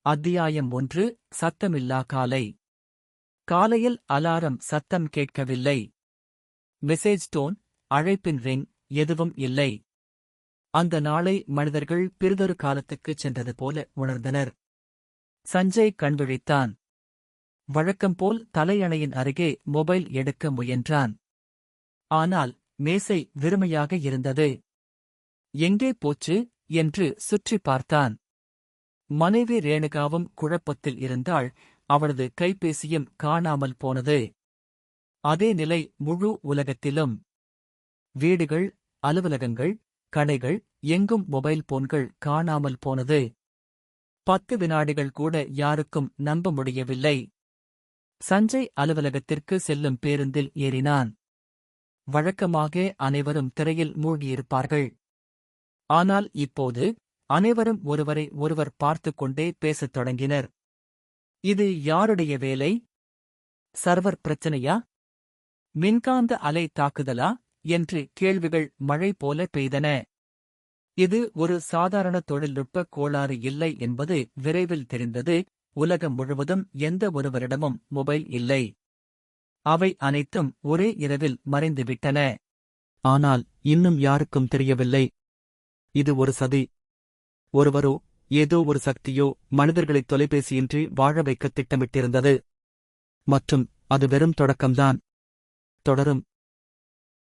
அத்தியாயம் 1 சத்தமில்லா காலை. காலையில் அலாரம் சத்தம் கேட்கவில்லை. மெசேஜ் டோன், அழைப்பின் ரிங், எதுவும் இல்லை. அந்த நாளை மனிதர்கள் பிறிதொரு காலத்துக்குச் சென்றது போல உணர்ந்தனர். சஞ்சய் கண்விழித்தான். வழக்கம்போல் தலையணையின் அருகே மொபைல் எடுக்க முயன்றான். ஆனால் மேசை வெறுமையாக இருந்தது. எங்கே போச்சு என்று சுற்றி பார்த்தான். மனைவி ரேணுகாவும் குழப்பத்தில் இருந்தாள். அவளது கைபேசியும் காணாமல் போனது. அதே நிலை முழு உலகத்திலும். வீடுகள், அலுவலகங்கள், கடைகள், எங்கும் மொபைல் போன்கள் காணாமல் போனது. 10 வினாடிகள் கூட யாருக்கும் நம்ப முடியவில்லை. சஞ்சய் அலுவலகத்திற்கு செல்லும் பேருந்தில் ஏறினான். வழக்கமாக அனைவரும் திரையில் மூழ்கியிருப்பார்கள். ஆனால் இப்போது அனைவரும் ஒருவரை ஒருவர் பார்த்துக் கொண்டே பேசத் தொடங்கினர். இது யாருடைய வேலை? சர்வர் பிரச்சனையா? மின்காந்த அலை தாக்குதலா என்று கேள்விகள் மழை போல பெய்தன. இது ஒரு சாதாரண தொழில்நுட்ப கோளாறு இல்லை என்பது விரைவில் தெரிந்தது. உலகம் முழுவதும் எந்த ஒருவரிடமும் மொபைல் இல்லை. அவை அனைத்தும் ஒரே இரவில் மறைந்துவிட்டன. ஆனால் இன்னும் யாருக்கும் தெரியவில்லை. இது ஒரு சதி. ஒருவரோ ஏதோ ஒரு சக்தியோ மனிதர்களை தொலைபேசியின்றி வாழ வைக்க திட்டமிட்டிருந்தது. மற்றும் அது வெறும் தொடக்கம்தான். தொடரும்.